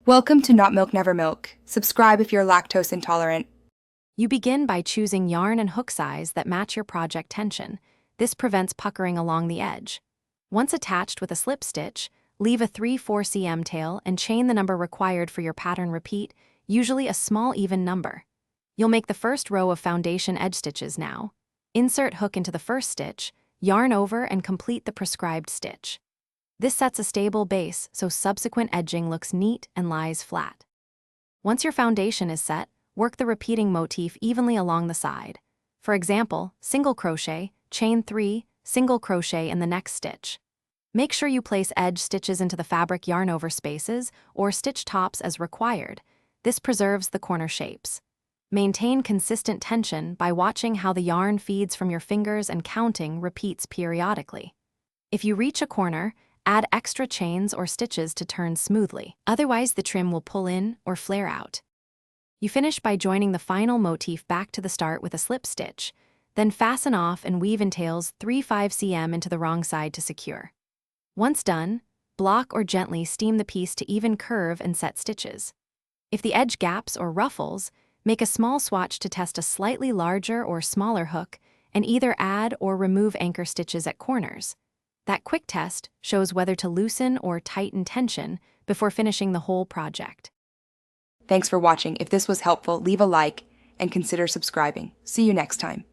Welcome to Not Milk Never Milk. Subscribe if you're lactose intolerant. You begin by choosing yarn and hook size that match your project tension. This prevents puckering along the edge. Once attached with a slip stitch, leave a 3/4 cm tail and chain the number required for your pattern repeat, usually a small even number. You'll make the first row of foundation edge stitches now. Insert hook into the first stitch, yarn over and complete the prescribed stitch. This sets a stable base so subsequent edging looks neat and lies flat. Once your foundation is set, work the repeating motif evenly along the side. For example, single crochet, chain 3, single crochet in the next stitch. Make sure you place edge stitches into the fabric yarn over spaces or stitch tops as required. This preserves the corner shapes. Maintain consistent tension by watching how the yarn feeds from your fingers and counting repeats periodically. If you reach a corner, add extra chains or stitches to turn smoothly. Otherwise, the trim will pull in or flare out. You finish by joining the final motif back to the start with a slip stitch, then fasten off and weave in tails 3/5 cm into the wrong side to secure. Once done, block or gently steam the piece to even curve and set stitches. If the edge gaps or ruffles, make a small swatch to test a slightly larger or smaller hook and either add or remove anchor stitches at corners. That quick test shows whether to loosen or tighten tension before finishing the whole project. Thanks for watching. If this was helpful, leave a like and consider subscribing. See you next time.